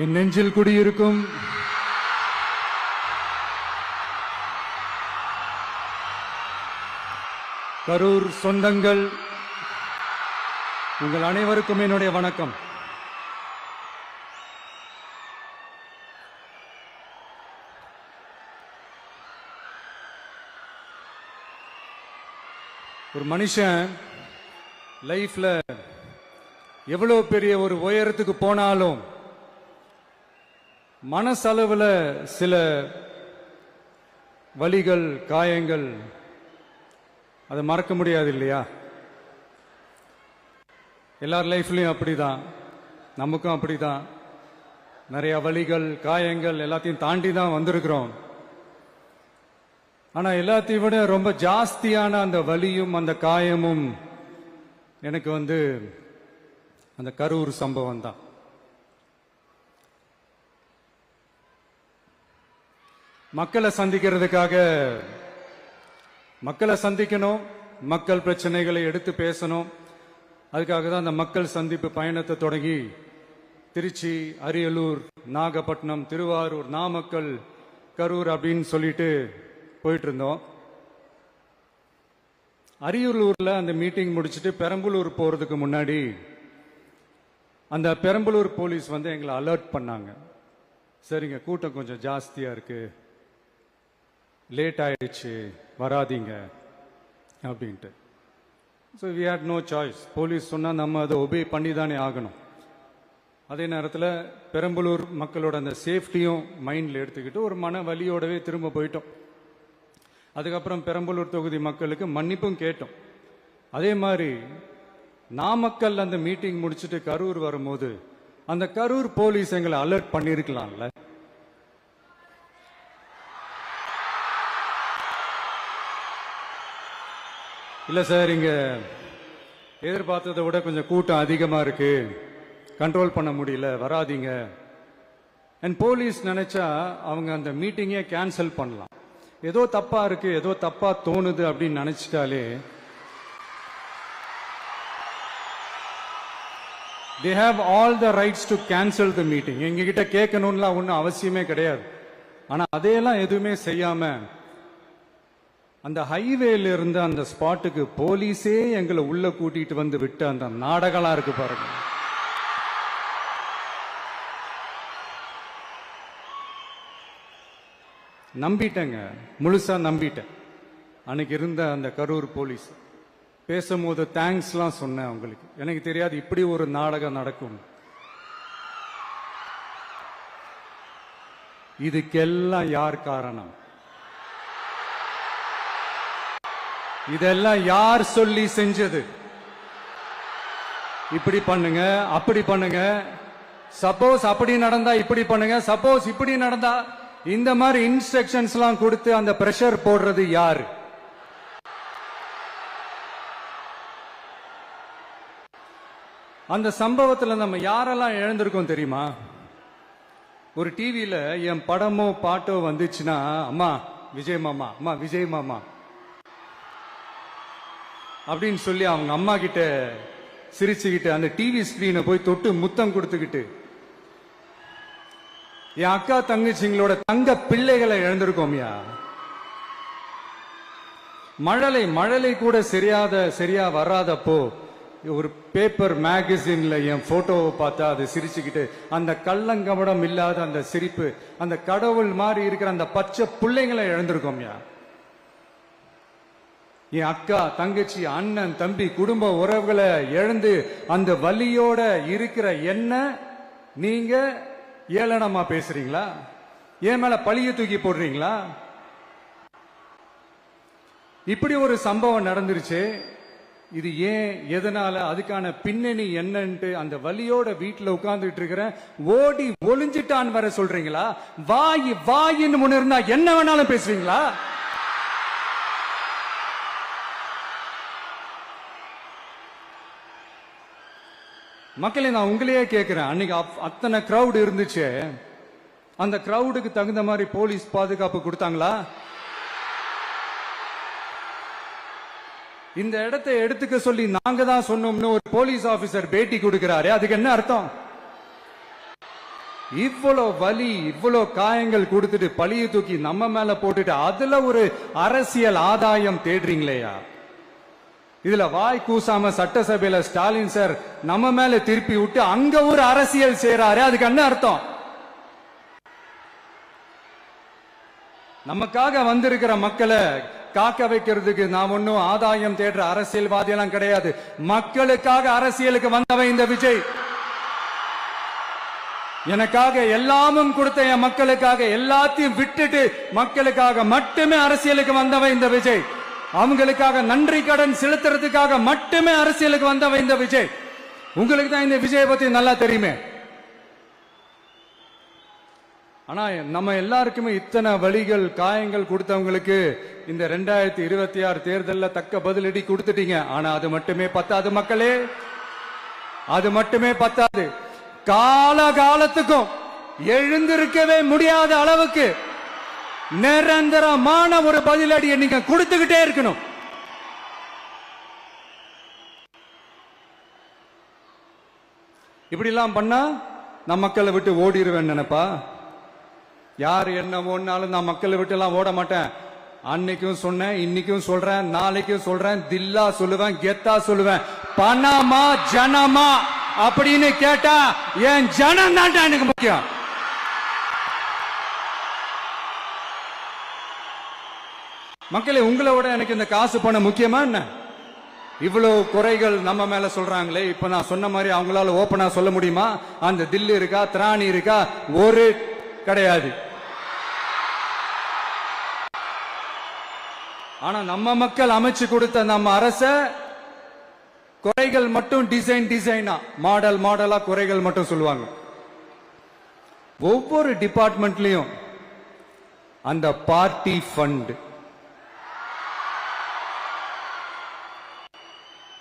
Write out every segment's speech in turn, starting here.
என் நெஞ்சில் குடியிருக்கும் கரூர் சொந்தங்கள், உங்கள் அனைவருக்கும் என்னுடைய வணக்கம். ஒரு மனுஷன் லைஃப்ல எவ்வளவு பெரிய ஒரு உயரத்துக்கு போனாலும் மனசளவுல சில வலிகள், காயங்கள், அதை மறக்க முடியாது இல்லையா? எல்லார் லைஃப்லயும் அப்படிதான், நமக்கும் அப்படிதான். நிறைய வலிகள், காயங்கள் எல்லாத்தையும் தாண்டி தான் வந்திருக்கிறோம். ஆனா எல்லாத்தையும் விட ரொம்ப ஜாஸ்தியான அந்த வலியும் அந்த காயமும் எனக்கு அந்த கரூர் சம்பவம் தான். மக்களை சந்திக்கணும், மக்கள் பிரச்சனைகளை எடுத்து பேசணும். அதுக்காக தான் அந்த மக்கள் சந்திப்பு பயணத்தை தொடங்கி திருச்சி, அரியலூர், நாகப்பட்டினம், திருவாரூர், நாமக்கல், கரூர் அப்படின்னு சொல்லிட்டு போயிட்டு இருந்தோம். அரியலூர்ல அந்த மீட்டிங் முடிச்சுட்டு பெரம்பலூர் போறதுக்கு முன்னாடி அந்த பெரம்பலூர் போலீஸ் எங்களை அலர்ட் பண்ணாங்க. சரிங்க, கூட்டம் கொஞ்சம் ஜாஸ்தியா இருக்கு, லேட் ஆயிடுச்சு, வராதீங்க அப்படின்ட்டு. So we had no choice. Police சொன்னால் நம்ம அதை ஒபே பண்ணி தானே ஆகணும். அதே நேரத்தில் பெரம்பலூர் மக்களோட அந்த சேஃப்டியும் மைண்டில் எடுத்துக்கிட்டு ஒரு மன வலியோடவே திரும்ப போயிட்டோம். அதுக்கப்புறம் பெரம்பலூர் தொகுதி மக்களுக்கு மன்னிப்பும் கேட்டோம். அதே மாதிரி நாமக்கல் அந்த மீட்டிங் முடிச்சுட்டு கரூர் வரும்போது அந்த கரூர் போலீஸ் எங்களை அலர்ட் பண்ணியிருக்கலாம்ல. இல்ல சார், இங்க எதிர்பார்த்ததை விட கொஞ்சம் கூட்டம் அதிகமா இருக்கு, கண்ட்ரோல் பண்ண முடியல, வராதீங்க. அண்ட் போலீஸ் நினைச்சா அவங்க அந்த மீட்டிங்கே கேன்சல் பண்ணலாம். ஏதோ தப்பா இருக்கு, ஏதோ தப்பா தோணுது அப்படின்னு நினைச்சிட்டாலே they have all the rights to cancel the meeting. எங்ககிட்ட கேட்கணும்லாம் ஒன்றும் அவசியமே கிடையாது. ஆனா அதையெல்லாம் எதுவுமே செய்யாம அந்த ஹைவேல இருந்து அந்த ஸ்பாட்டுக்கு போலீஸே எங்களை உள்ள கூட்டிட்டு வந்து விட்டு அந்த நாடகம்லாம் இருக்கு பாருங்க. நம்பிட்டேங்க, முழுசா நம்பிட்டேன். அன்னைக்கு இருந்த அந்த கரூர் போலீஸ் பேசும்போது தேங்க்ஸ்லாம் சொன்னேன் அவங்களுக்கு. எனக்கு தெரியாது இப்படி ஒரு நாடகம் நடக்கும். இதுக்கெல்லாம் யார் காரணம்? இதெல்லாம் யார் சொல்லி செஞ்சது? இப்படி பண்ணுங்க, அப்படி பண்ணுங்க, சப்போஸ் அப்படி நடந்தா இப்படி பண்ணுங்க, சப்போஸ் இப்படி நடந்தா இந்த மாதிரி இன்ஸ்ட்ரக்ஷன்ஸ் எல்லாம் கொடுத்து அந்த பிரஷர் போடுறது யாரு? அந்த சம்பவத்தில் நம்ம யாரெல்லாம் இழந்திருக்கோம் தெரியுமா? ஒரு டிவியில என் படமோ பாட்டோ வந்துச்சுன்னா, அம்மா விஜய் மாமா, அம்மா விஜய் மாமா அப்படின்னு சொல்லி அவங்க அம்மா கிட்ட சிரிச்சுக்கிட்டு அந்த டிவி ஸ்கிரீனை போய் தொட்டு முத்தம் கொடுத்துக்கிட்டு என் அக்கா தங்கச்சிங்களோட தங்க பிள்ளைகளை இழந்திருக்கோம்யா. மழலை கூட சரியா வராதப்போ ஒரு பேப்பர் மேகசின்ல என் போட்டோவை பார்த்தா அது சிரிச்சுக்கிட்டு அந்த கள்ளங்கபடம் இல்லாத அந்த சிரிப்பு, அந்த கடவுள் மாதிரி இருக்கிற அந்த பச்சை பிள்ளைங்களை இழந்திருக்கோம்யா. என் அக்கா, தங்கச்சி, அண்ணன், தம்பி, குடும்ப உறவுகளை இழந்து அந்த வலியோட இருக்கிற என்ன நீங்க ஏளனமா பேசுறீங்களா? என் மேல பழிய தூக்கி போடுறீங்களா? இப்படி ஒரு சம்பவம் நடந்துருச்சு. இது ஏன், எதனால, அதுக்கான பின்னணி என்னன்ட்டு அந்த வலியோட வீட்டுல உட்கார்ந்துட்டு இருக்கிற ஓடி ஒளிஞ்சிட்டான்னு வர சொல்றீங்களா? வாயின்னு முன்னிருந்தா என்ன வேணாலும் பேசுவீங்களா? மக்களே, நான் உங்களையே கேட்கிறேன். அன்னைக்கு அத்தனை கிரௌட் இருந்துச்சு, அந்த கிரௌடுக்கு தகுந்த மாதிரி போலீஸ் பாதுகாப்பு கொடுத்தாங்களா? இந்த இடத்தை எடுத்துக்க சொல்லி நாங்க தான் சொன்னோம்னு ஒரு போலீஸ் ஆபீசர் பேட்டி கொடுக்கிறாரு. அதுக்கு என்ன அர்த்தம்? இவ்வளவு வலி, இவ்வளவு காயங்கள் கொடுத்துட்டு பழிய தூக்கி நம்ம மேல போட்டுட்டு அதுல ஒரு அரசியல் ஆதாயம் தேடுறீங்களேயா? இதுல வாய் கூசாம சட்டசபையில ஸ்டாலின் சார் நம்ம மேல திருப்பி விட்டு அங்க ஒரு அரசியல் செய்யறாரு. அதுக்கு என்ன அர்த்தம்? நமக்காக வந்திருக்கிற மக்களை காக்க வைக்கிறதுக்கு நான் ஒன்னும் ஆதாயம் தேடுற அரசியல்வாதி எல்லாம் கிடையாது. மக்களுக்காக அரசியலுக்கு வந்தவன் இந்த விஜய். எனக்காக எல்லாமும் கொடுத்த என் மக்களுக்காக எல்லாத்தையும் விட்டுட்டு மக்களுக்காக மட்டுமே அரசியலுக்கு வந்தவன் இந்த விஜய். அவங்களுக்காக நன்றி கடன் செலுத்துறதுக்காக மட்டுமே அரசியலுக்கு வந்தவன் இந்த விஜய். உங்களுக்கு தான் இந்த விஜய் பத்தி நல்லா தெரியுமே. ஆனா நம்ம எல்லாருக்குமே இத்தனை வலிகள் காயங்கள் கொடுத்தவங்களுக்கு இந்த 2026 தேர்தலில் தக்க பதிலடி கொடுத்துட்டீங்க. ஆனா அது மட்டுமே பத்தாது மக்களே, அது மட்டுமே பத்தாது. காலகாலத்துக்கும் எழுந்திருக்கவே முடியாத அளவுக்கு நிரந்தரமான ஒரு பதிலடியை நீங்க கொடுத்துக்கிட்டே இருக்கணும். இப்படி எல்லாம் பண்ணா நான் மக்களை விட்டு ஓடிடுவேன் நினைப்பா? யார் என்ன ஓடினாலும் நான் மக்களை விட்டு எல்லாம் ஓட மாட்டேன். அன்னைக்கும் சொன்னேன், இன்னைக்கும் சொல்றேன், நாளைக்கும் சொல்றேன், தில்லா சொல்லுவேன், கெத்தா சொல்லுவேன். பணமா ஜனமா அப்படின்னு கேட்டா என் ஜனம் தான் எனக்கு முக்கியம். மக்களே, உங்களை விட எனக்கு இந்த காசு பணம் முக்கியமா என்ன? இவ்வளவு குறைகள் நம்ம மேல சொல்றாங்களே, இப்ப நான் சொன்ன மாதிரி அவங்களால ஓபனா சொல்ல முடியுமா? அந்த தில்லு இருக்கா, திராணி இருக்கா? ஒரு கிடையாது. ஆனா நம்ம மக்கள் அமைச்சு கொடுத்த நம்ம அரச குறைகள் மட்டும் டிசைனா மாடல் மாடலா குறைகள் மட்டும் சொல்லுவாங்க. ஒவ்வொரு டிபார்ட்மெண்ட்லயும் அந்த பார்ட்டி ஃபண்ட்,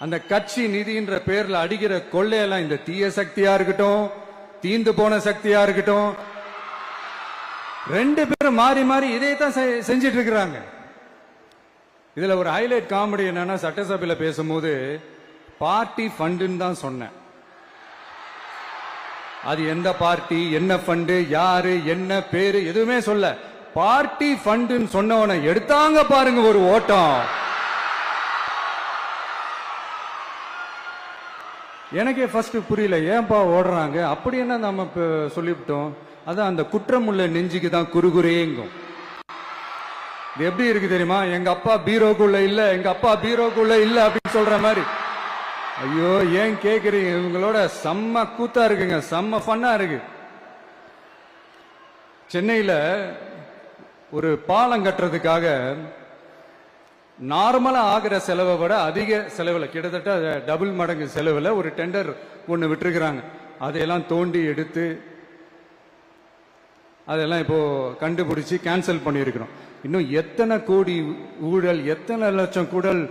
அந்த கட்சி நிதின்ற பேர்ல அடிக்கிற கொள்ளையெல்லாம் இந்த தீய சக்தியா இருக்கட்டும், தீந்து போன சக்தியா இருக்கட்டும், ரெண்டு பேரும் மாறி மாறி இதே தான் செஞ்சிட்டு இருக்கிறாங்க. இதுல ஒரு ஹைலைட் காமெடி என்னன்னா, சட்டசபையில பேசும்போது பார்ட்டி ஃபண்டுன்னு தான் சொன்னேன். அது எந்த பார்ட்டி, என்ன ஃபண்டு, யாரு, என்ன பேரு எதுவுமே சொல்ல. பார்ட்டி ஃபண்டுன்னு சொன்னவன எடுத்தாங்க பாருங்க ஒரு ஓட்டம். எனக்கே ஃபர்ஸ்ட் புரியல, ஏன்பா ஓடுறாங்க? அப்படி என்ன நம்ம சொல்லிவிட்டோம்? அதான் அந்த குற்றம் உள்ள நெஞ்சுக்கு தான் குறுகுறேங்கும். இது எப்படி இருக்கு தெரியுமா? எங்க அப்பா பீரோக்குள்ள இல்ல, எங்க அப்பா பீரோக்குள்ள இல்ல அப்படின்னு சொல்ற மாதிரி. ஐயோ, ஏன் கேக்குறீங்க? இவங்களோட செம்ம கூத்தா இருக்குங்க, செம்ம ஃபன்னா இருக்கு. சென்னையில ஒரு பாலம் கட்டுறதுக்காக நார்மலா ஆகிற செலவை விட அதிக செலவுல, கிட்டத்தட்ட டபுள் மடங்கு செலவுல ஒரு டெண்டர் ஒண்ணு விட்டுருக்கிறாங்க. அதையெல்லாம் தோண்டி எடுத்து அதெல்லாம் இப்போ கண்டுபிடிச்சு கேன்சல் பண்ணியிருக்கிறோம். இன்னும் எத்தனை கோடி ஊழல், எத்தனை லட்சம் கூடல்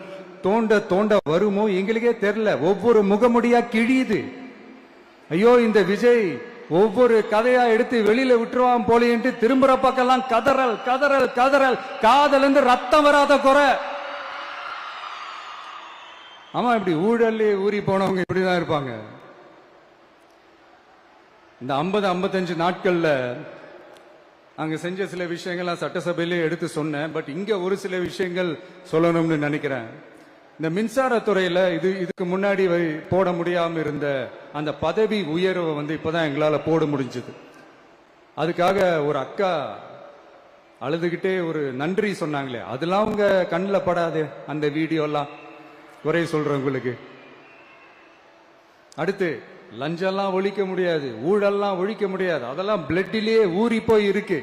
தோண்ட தோண்ட வருமோ எங்களுக்கே தெரியல. ஒவ்வொரு முகமுடியா கிழியுது. ஐயோ, இந்த விஜய் ஒவ்வொரு கதையா எடுத்து வெளியில விட்டுருவான் போலேன்ட்டு திரும்புற பக்கம்லாம் கதறல் கதறல் கதறல். காதல் இருந்து ரத்தம் வராத குறை. ஆமா, இப்படி ஊழல் ஊறி போனவங்க இப்படிதான் இருப்பாங்க. இந்த 50-55 நாட்கள்ல அங்க செஞ்ச சில விஷயங்கள் சட்டசபையிலே எடுத்து சொன்னேன். பட் இங்க ஒரு சில விஷயங்கள் சொல்லணும்னு நினைக்கிறேன். இந்த மின்சாரத்துறையில இதுக்கு முன்னாடி போட முடியாம இருந்த அந்த பதவி உயர்வை இப்பதான் எங்களால போட முடிஞ்சது. அதுக்காக ஒரு அக்கா அழுதுகிட்டே ஒரு நன்றி சொன்னாங்களே, அதெல்லாம் உங்க கண்ணில் படாது அந்த வீடியோ எல்லாம் குறை சொல்றவங்களுக்கு. அடுத்து லஞ்சம்லாம் ஒழிக்க முடியாது, ஊழல்லாம் ஒழிக்க முடியாது, அதெல்லாம் பிளட்டிலேயே ஊறி போய் இருக்கு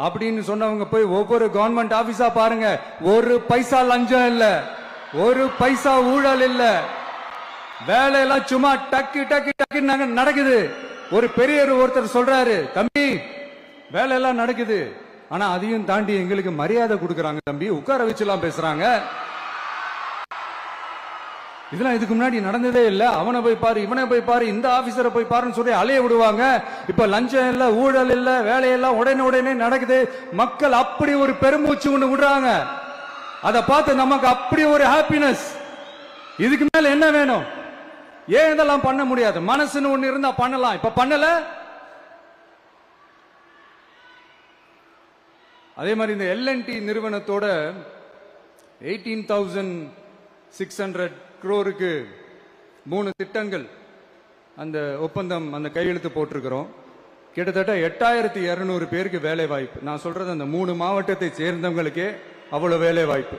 அப்படின்னு சொன்னவங்க போய் ஒவ்வொரு கவர்மெண்ட் ஆபீஸா பாருங்க. ஒரு பைசா லஞ்சம் இல்ல, ஒரு பைசா ஊழல் இல்ல. வேலையெல்லாம் சும்மா டக்கு டக்கு டக்கு நடக்குது. ஒரு பெரியவர் ஒருத்தர் சொல்றாரு, தம்பி வேலையெல்லாம் நடக்குது, ஆனா அதையும் தாண்டி எங்களுக்கு மரியாதை கொடுக்கறாங்க தம்பி, உட்கார வச்சுலாம் பேசுறாங்க. இதெல்லாம் இதுக்கு முன்னாடி நடந்ததே இல்ல. அவனை போய் பாரு, இவனை போய் பாரு, இந்த ஆபீசரை போய் பாருன்னு சொல்லி அலைய விடுவாங்க. இப்ப லஞ்சம் இல்ல, ஊழல் இல்ல, வேலையெல்லாம் உடனே நடக்குது. மக்கள் அப்படி ஒரு பெருமூச்சு ஒண்ணு விடுறாங்க. அதை பார்த்து நமக்கு அப்படி ஒரு ஹாப்பினஸ். இதுக்கு மேல என்ன வேணும்? ஏன் இதெல்லாம் பண்ண முடியாது? மனசுன்னு ஒண்ணு இருந்தா பண்ணலாம். இப்ப பண்ணல, அதே மாதிரி இந்த எல்என்டி நிறுவனத்தோட 18,600 crore-க்கு 3 திட்டங்கள் அந்த ஒப்பந்தம் அந்த கையெழுத்து போட்டிருக்கிறோம். கிட்டத்தட்ட 8,200 பேருக்கு வேலை வாய்ப்பு. நான் சொல்றது அந்த 3 மாவட்டத்தை சேர்ந்தவங்களுக்கே அவ்வளவு வேலை வாய்ப்பு.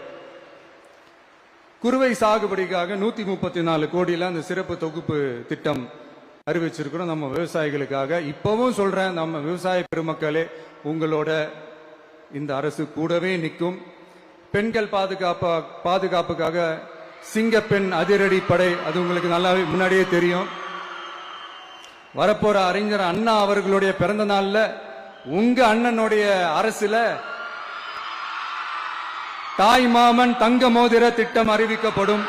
குறுவை சாகுபடிக்காக 134 கோடியில அந்த சிறப்பு தொகுப்பு திட்டம் அறிவிச்சிருக்கிறோம் நம்ம விவசாயிகளுக்காக. இப்பவும் சொல்றேன், நம்ம விவசாய பெருமக்களே, உங்களோட இந்த அரசு கூடவே நிற்கும். பெண்கள் பாதுகாப்புக்காக சிங்கப்பெண் அதிரடி படை, அது உங்களுக்கு நல்லாவே முன்னாடியே தெரியும். வரப்போற அறிஞர் அண்ணா அவர்களுடைய பிறந்த நாள்ல உங்க அண்ணனுடைய அரசுல தாய் மாமன் தங்க மோதிர திட்டம் அறிவிக்கப்படும்.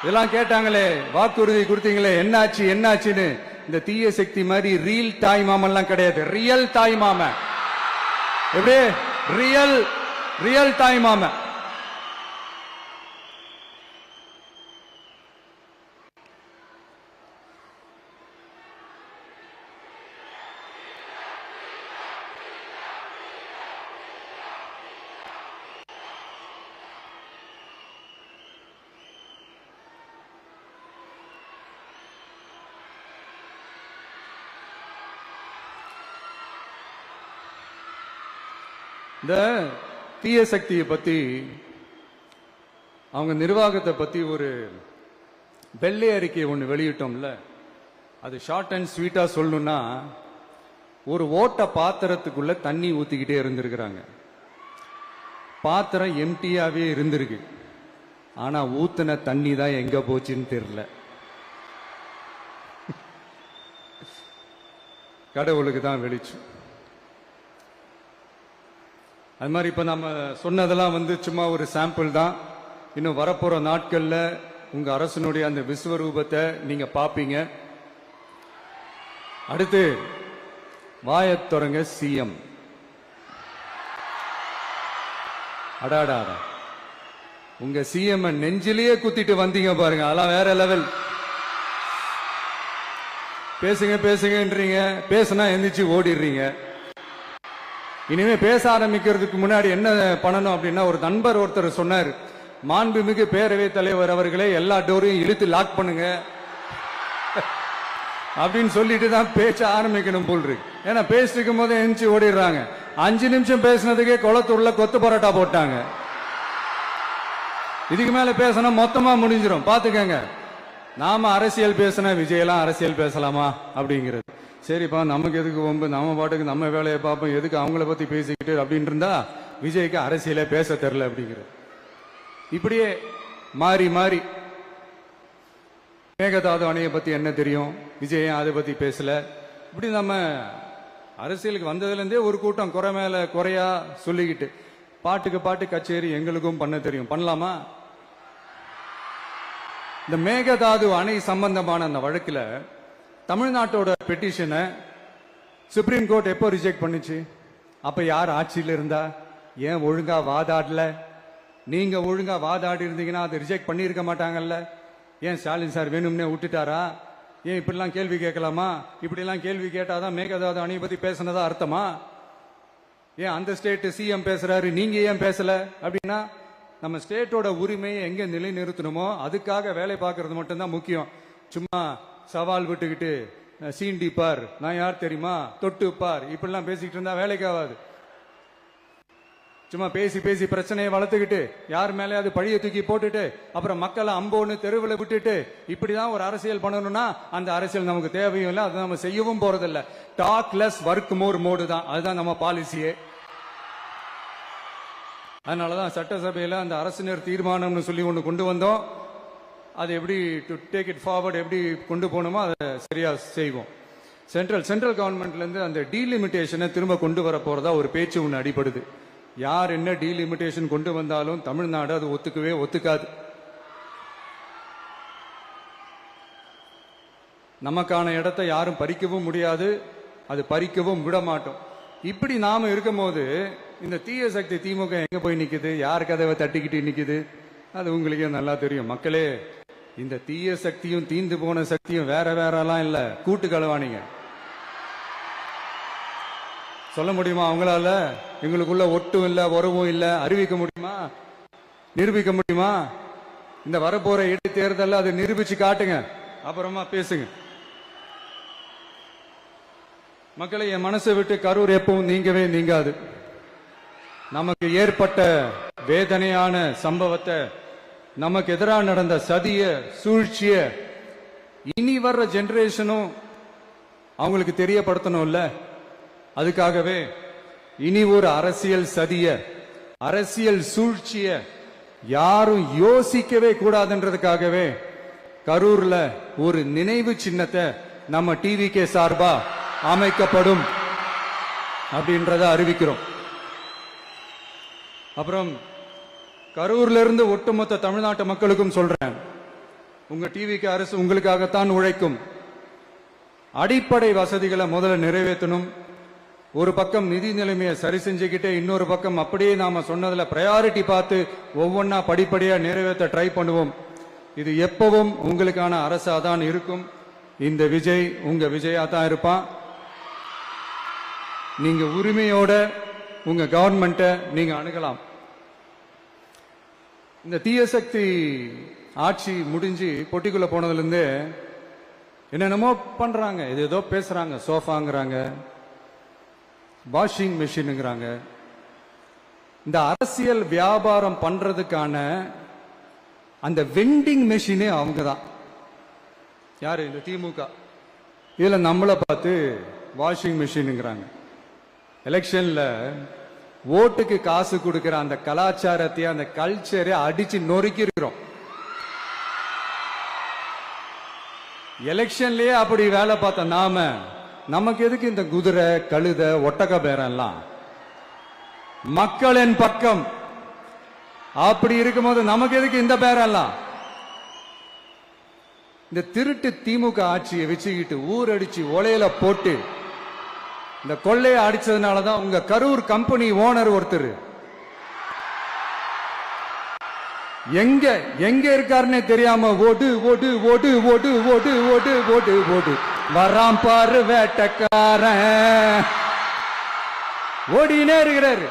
இதெல்லாம் கேட்டாங்களே, வாக்குறுதி கொடுத்தீங்களே, என்னாச்சு என்னாச்சுன்னு. இந்த தீய சக்தி மாதிரி ரியல் தாய் மாமன்லாம் கிடையாது, ரியல் தாய் மாமன். எப்படி ரியல் தாய் மாமன். இந்த தீய சக்தியை பத்தி, அவங்க நிர்வாகத்தை பத்தி ஒரு வெள்ளை அறிக்கை ஒன்று வெளியிட்டோம்ல, அது ஷார்ட் அண்ட் ஸ்வீட்டா சொல்லணும்னா, ஒரு ஓட்ட பாத்திரத்துக்குள்ள தண்ணி ஊத்திக்கிட்டே இருந்திருக்கிறாங்க. பாத்திரம் எம்டியாவே இருந்திருக்கு, ஆனா ஊத்துன தண்ணி தான் எங்க போச்சுன்னு தெரியல. கடவுளுக்கு தான் வெளிச்சம். அது மாதிரி இப்ப நம்ம சொன்னதெல்லாம் சும்மா ஒரு சாம்பிள் தான். இன்னும் வரப்போற நாட்கள்ல உங்க அரசனுடைய அந்த விஸ்வரூபத்தை நீங்க பாப்பீங்க. அடுத்து வாயத் தொடங்க சிஎம். அடாடா, உங்க சிஎம் நெஞ்சிலேயே குத்திட்டு வந்தீங்க பாருங்க, அதெல்லாம் வேற லெவல். பேசுங்க பேசுங்கன்றீங்க, பேசுனா எந்திரிச்சு ஓடிடுறீங்க. இனிமே பேச ஆரம்பிக்கிறதுக்கு முன்னாடி என்ன பண்ணணும் அப்படின்னா, ஒரு நண்பர் ஒருத்தர் சொன்னார், மாண்புமிகு பேரவைத் தலைவர் அவர்களே எல்லா டோரையும் இழுத்து லாக் பண்ணுங்க அப்படின்னு சொல்லிட்டு தான் பேச்ச ஆரம்பிக்கணும் போல் இருக்கு. ஏன்னா பேசிட்டு இருக்கும் போது எந்திரிச்சு ஓடிடுறாங்க. 5 நிமிஷம் பேசினதுக்கே குளத்தூர்ல கொத்து பரோட்டா போட்டாங்க. இதுக்கு மேல பேசினா மொத்தமா முடிஞ்சிடும், பாத்துக்கங்க. நாம அரசியல் பேசினா விஜயெல்லாம் அரசியல் பேசலாமா அப்படிங்கிறது. சரிப்பா, நமக்கு எதுக்கு வம்பு, நம்ம பாட்டுக்கு நம்ம வேலையை பார்ப்போம், எதுக்கு அவங்கள பத்தி பேசிக்கிட்டு அப்படின்னு இருந்தா விஜய்க்கு அரசியலே பேச தெரியல அப்படிங்கிறது. இப்படியே மாறி மாறி மேகதாது அணையை பத்தி என்ன தெரியும், விஜய் அதை பத்தி பேசல. இப்படி நம்ம அரசியலுக்கு வந்ததுல இருந்தே ஒரு கூட்டம் குறை மேல குறையா சொல்லிக்கிட்டு, பாட்டுக்கு பாட்டு கச்சேரி எங்களுக்கும் பண்ண தெரியும், பண்ணலாமா? இந்த மேகதாது அணை சம்பந்தமான அந்த வழக்குல தமிழ்நாட்டோட பெட்டிஷனை சுப்ரீம் கோர்ட் எப்போ ரிஜெக்ட் பண்ணுச்சு? அப்ப யார் ஆட்சியில் இருந்தா? ஏன் ஒழுங்கா வாதாடல? நீங்க ஒழுங்கா வாதாடி இருந்தீங்கன்னா அதை ரிஜெக்ட் பண்ணியிருக்க மாட்டாங்கல்ல. ஏன் ஸ்டாலின் சார் வேணும்னே விட்டுட்டாரா? ஏன் இப்படிலாம் கேள்வி கேட்கலாமா? இப்படிலாம் கேள்வி கேட்டாதான் மேகதாது அணையை பத்தி பேசினதா அர்த்தமா? ஏன் அந்த ஸ்டேட் சிஎம் பேசுறாரு, நீங்க ஏன் பேசல? அப்படின்னா நம்ம ஸ்டேட்டோட உரிமையை எங்க நிலைநிறுத்தணுமோ அதுக்காக வேலை பார்க்கறது மட்டும்தான் முக்கியம். சும்மா சவால் விட்டுக்கிட்டு சீண்டி பார், நான் யார் தெரியுமா, தொட்டு பார், இப்படிலாம் பேசிக்கிட்டு இருந்தா வேலைக்கு ஆகாது. சும்மா பேசி பேசி பிரச்சனையை வளர்த்துக்கிட்டு யார் மேலேயாவது பழிய தூக்கி போட்டுட்டு அப்புறம் மக்களை அம்போன்னு தெருவில் விட்டுட்டு இப்படிதான் ஒரு அரசியல் பண்ணணும்னா அந்த அரசியல் நமக்கு தேவையும் இல்லை, அதை நம்ம செய்யவும் போறதில்லை. Talk less work more mode தான், அதுதான் நம்ம பாலிசியே. அதனாலதான் சட்டசபையில அந்த அரசினர் தீர்மானம்னு சொல்லி ஒன்று கொண்டு வந்தோம். அது எப்படி டு டேக் இட் ஃபார்வர்ட், எப்படி கொண்டு போகணுமோ அதை சரியா செய்வோம். சென்ட்ரல் கவர்மெண்ட்ல இருந்து அந்த டீலிமிட்டேஷனை திரும்ப கொண்டு வர போறதா ஒரு பேச்சு ஒன்று அடிபடுது. யார் என்ன டீலிமிட்டேஷன் கொண்டு வந்தாலும் தமிழ்நாடு அது ஒத்துக்காது. நமக்கான இடத்தை யாரும் பறிக்கவும் முடியாது, அது பறிக்கவும் விட மாட்டோம். இப்படி நாம இருக்கும் போது இந்த தீய சக்தி திமுக எங்க போய் நிக்குது, யார் கதவை தட்டிக்கிட்டு நிக்குது, அது உங்களுக்கே நல்லா தெரியும். மக்களே, இந்த தீய சக்தியும் தீந்து போன சக்தியும் வேற வேறலாம் இல்ல, கூட்டு களவாணிங்க. சொல்ல முடியுமா அவங்களால? எங்களுக்குள்ள ஒட்டும் இல்ல, உறவும் இல்ல, அறிவிக்க முடியுமா? நிரூபிக்க முடியுமா? இந்த வரப்போற இடைத்தேர்தல் அதை நிரூபிச்சு காட்டுங்க, அப்புறமா பேசுங்க. மக்களை, என் மனசை விட்டு கரூர் எப்பவும் நீங்கவே நீங்காது. நமக்கு ஏற்பட்ட வேதனையான சம்பவத்தை, நமக்கு எதிராக நடந்த சதிய சூழ்ச்சிய இனி வர்ற ஜெனரேஷனும் அவங்களுக்கு தெரியப்படுத்தணும்ல. அதுக்காகவே இனி ஒரு அரசியல் சதிய, அரசியல் சூழ்ச்சிய யாரும் யோசிக்கவே கூடாதுன்றதுக்காகவே கரூர்ல ஒரு நினைவு சின்னத்தை நம்ம டிவிகே சார்பா அமைக்கப்படும் அப்படின்றத அறிவிக்கிறோம். அப்புறம் கரூர்ல இருந்து ஒட்டுமொத்த தமிழ்நாட்டு மக்களுக்கும் சொல்றேன், உங்க டிவிக்கு அரசு உங்களுக்காகத்தான் உழைக்கும். அடிப்படை வசதிகளை முதல்ல நிறைவேற்றணும். ஒரு பக்கம் நிதி நிலைமையை சரி செஞ்சுக்கிட்டே, இன்னொரு பக்கம் அப்படியே நாம சொன்னதுல பிரையாரிட்டி பார்த்து ஒவ்வொன்னா படிப்படியா நிறைவேற்ற ட்ரை பண்ணுவோம். இது எப்பவும் உங்களுக்கான அரசா தான் இருக்கும். இந்த விஜய் உங்க விஜயா தான் இருப்பான். நீங்க உரிமையோட உங்க கவர்மெண்ட்டை நீங்க அணுகலாம். இந்த தீய சக்தி ஆட்சி முடிஞ்சு பொட்டிக்குள்ள போனதுல இருந்து என்னென்னமோ பண்றாங்க, இது ஏதோ பேசுறாங்க, சோஃபாங்கிறாங்க, வாஷிங் மெஷினுங்கிறாங்க. இந்த அரசியல் வியாபாரம் பண்றதுக்கான அந்த வெண்டிங் மெஷினே அவங்க தான். யாரு? இந்த திமுக. இதுல நம்மளை பார்த்து வாஷிங் மெஷினுங்கிறாங்க. எலெக்ஷன்ல ஓட்டுக்கு காசு கொடுக்கிற அந்த கலாச்சாரத்தை, அந்த கல்ச்சரை அடிச்சு நொறுக்கி இருக்கிறோம். எலெக்ஷன்லயே அப்படி வேலை பார்த்த நாம, நமக்கு எதுக்கு இந்த குதிரை, கழுத, ஒட்டக பேரெல்லாம்? மக்களின் பக்கம் அப்படி இருக்கும்போது நமக்கு எதுக்கு இந்த பேரெல்லாம்? இந்த திருட்டு திமுக ஆட்சியை வச்சுக்கிட்டு ஊரடிச்சு ஒலையில போட்டு இந்த கொள்ளையை அடிச்சதுனாலதான் உங்க கரூர் கம்பெனி ஓனர் ஒருத்தர் எங்க எங்க இருக்காருன்னே தெரியாம ஓடு ஓடு ஓடு ஓடு ஓடு ஓடு ஓடு ஓடு வராம் பாரு வேட்டக்காரன் ஓடினே இருக்கிறாரு.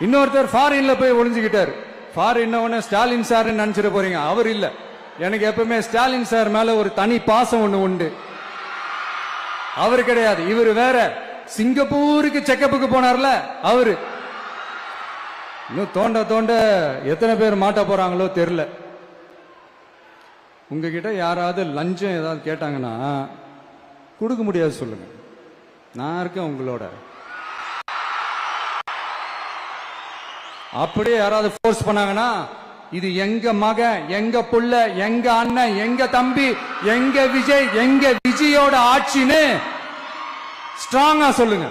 இன்னொருத்தர் ஃபாரின்ல போய் ஒளிஞ்சுக்கிட்டாரு. ஃபாரின் ஸ்டாலின் சார் நினைச்சிட்டு போறீங்க, அவர் இல்ல. எனக்கு எப்பவுமே ஸ்டாலின் சார் மேல ஒரு தனி பாசம் ஒண்ணு உண்டு. அவரு கிடையாது, இவரு வேற. சிங்கப்பூருக்கு செக்கப்புக்கு போனார்ல அவரு. இன்னும் தோண்ட தோண்ட எத்தனை பேர் மாட்ட போறாங்களோ தெரியல. உங்ககிட்ட யாராவது லஞ்சம் ஏதாவது கேட்டாங்கன்னா கொடுக்க முடியாது சொல்லுங்க, நான் இருக்கேன் உங்களோட. அப்படியே யாராவது ஃபோர்ஸ் பண்ணாங்கன்னா, இது எங்க மகன், எங்க புள்ள, எங்க அண்ணன், எங்க தம்பி, எங்க விஜய், எங்க விஜயோட ஆட்சின்னு ஸ்ட்ராங்கா சொல்லுங்க.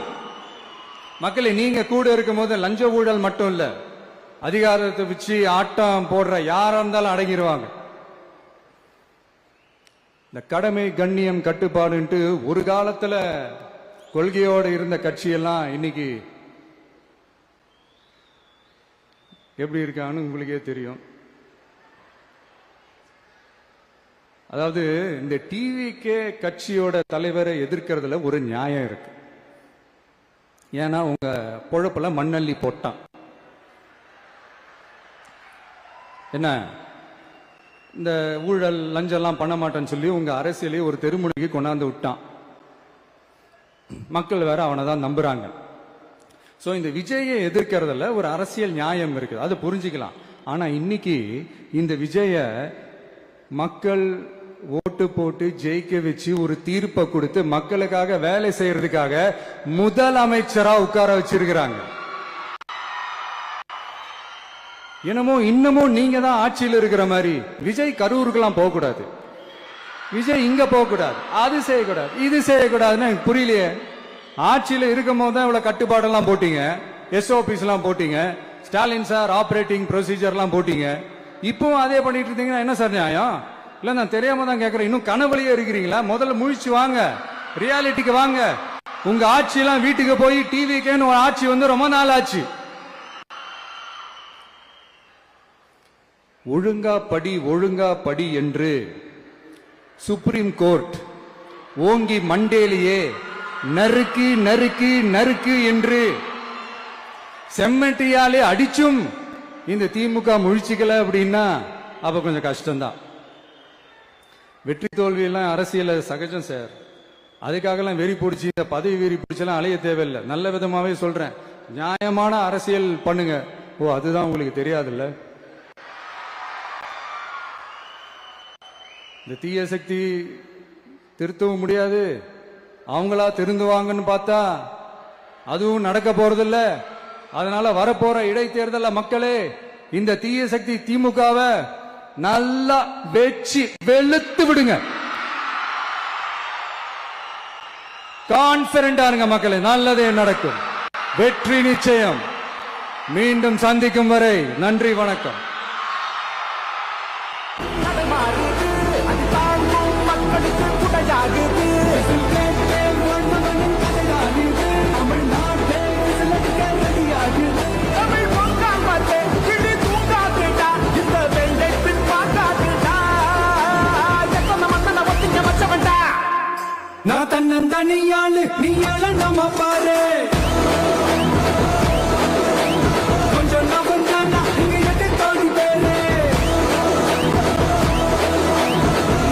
மக்களை, நீங்க கூட இருக்கும் போது லஞ்ச ஊழல் மட்டும் இல்ல, அதிகாரத்தை வச்சு ஆட்டம் போடுற யாரா இருந்தாலும் அடங்கிடுவாங்க. இந்த கடமை, கண்ணியம், கட்டுப்பாடுன்ட்டு ஒரு காலத்துல கொள்கையோடு இருந்த கட்சியெல்லாம் இன்னைக்கு எப்படி இருக்கான்னு உங்களுக்கே தெரியும். அதாவது இந்த டிவிகே கட்சியோட தலைவரை எதிர்க்கிறதுல ஒரு நியாயம் இருக்கு. ஏன்னா உங்க பொழப்புல மண்ணள்ளி போட்டான். என்ன, இந்த ஊழல் லஞ்சம்லாம் பண்ண மாட்டேன்னு சொல்லி உங்க அரசியலே ஒரு தெருமுனைக்கு கொண்டாந்து விட்டான். மக்கள் வேற அவனை தான் நம்புறாங்க. சோ இந்த விஜயை எதிர்க்கிறதுல ஒரு அரசியல் நியாயம் இருக்குது, அது புரிஞ்சுக்கலாம். ஆனா இன்னைக்கு இந்த விஜய மக்கள் ஓட்டு போட்டு ஜெயிக்க வச்சு ஒரு தீர்ப்பை கொடுத்து மக்களுக்காக வேலை செய்யறதுக்காக முதலமைச்சரா உட்கார வச்சிருக்கிறாங்க. என்னமோ இன்னமும் நீங்க தான் ஆட்சியில் இருக்கிற மாதிரி. விஜய் கரூருக்கெல்லாம் போக கூடாது, விஜய் இங்க போக கூடாது, அது செய்யக்கூடாது, இது செய்யக்கூடாதுன்னு எனக்கு புரியலையே. ஆட்சியில் இருக்கும் போது தான் இவ்வளவு கட்டுப்பாடெல்லாம் போட்டீங்க, SOPs எல்லாம் போட்டீங்க, ஸ்டாலின் சார் ஆபரேட்டிங் ப்ரொசீஜர்லாம் போட்டீங்க. இப்பவும் அதே பண்ணிட்டு இருந்தீங்கன்னா என்ன சார் நியாயம்? இல்ல, நான் தெரியாம தான் கேட்கிறேன். இன்னும் கனவுலயே இருக்கிறீங்களா? முதல்ல முழிச்சு வாங்க, ரியாலிட்டிக்கு வாங்க. உங்க ஆட்சியெல்லாம் வீட்டுக்கு போய் டிவிக்கேன்னு ஒரு ஆட்சி வந்து ரொம்ப நாள் ஆச்சு. ஒழுங்கா படி என்று சுப்ரீம் கோர்ட் ஓங்கி மண்டேலியே நறுக்கு நறுக்கு நறுக்கு என்று செம்மட்டியாலே அடிச்சும் இந்த திமுக முழிச்சுக்கல அப்படின்னா அப்ப கொஞ்சம் கஷ்டம்தான். வெற்றி தோல்வி எல்லாம் அரசியல சகஜம் சார். அதுக்காகலாம் வெறி பிடிச்சி இந்த பதவி வெறி பிடிச்செல்லாம் அலைய தேவையில்லை. நல்ல விதமாவே சொல்றேன், நியாயமான அரசியல் பண்ணுங்க. ஓ, அதுதான் உங்களுக்கு தெரியாதுல்ல. இந்த தீய சக்தி திருத்தவும் முடியாது, அவங்களா திருந்துவாங்கன்னு பார்த்தா அதுவும் நடக்க போறதில்ல. அதனால வரப்போற இடைத்தேர்தல மக்களே இந்த தீய சக்தி திமுகவை நல்லா வெச்சு வெளுத்து விடுங்க. கான்பிடண்டா இருங்க மக்களே, நல்லதே நடக்கும், வெற்றி நிச்சயம். மீண்டும் சந்திக்கும் வரை நன்றி, வணக்கம். நான் தன்னந்தனியாளு, நீ நம்ம பாரு. கொஞ்சம் நவந்தானா நீங்க எட்டு தோடி பேரு.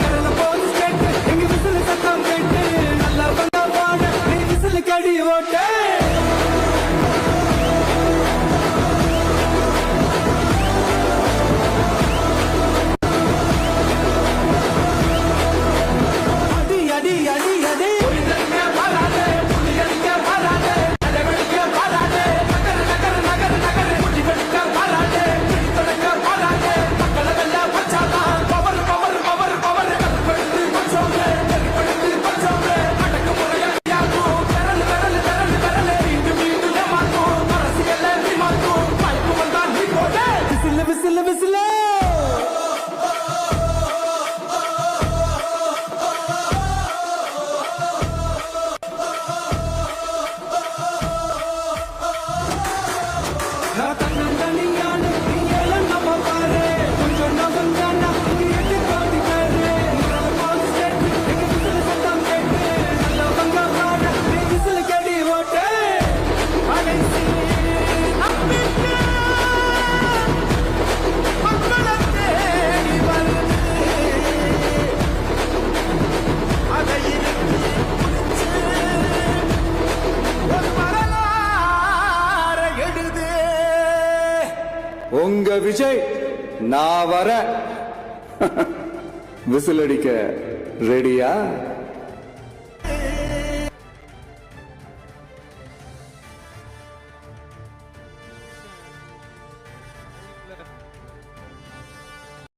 நல்ல போலீஸ் கேட்டு எங்க விசில் சத்தம் கேட்டு நல்லா வந்தா பாடு நீ விசில் கடி ஓட்டு. உங்க விஜய் நான் வர விசில் அடிக்க ரெடியா?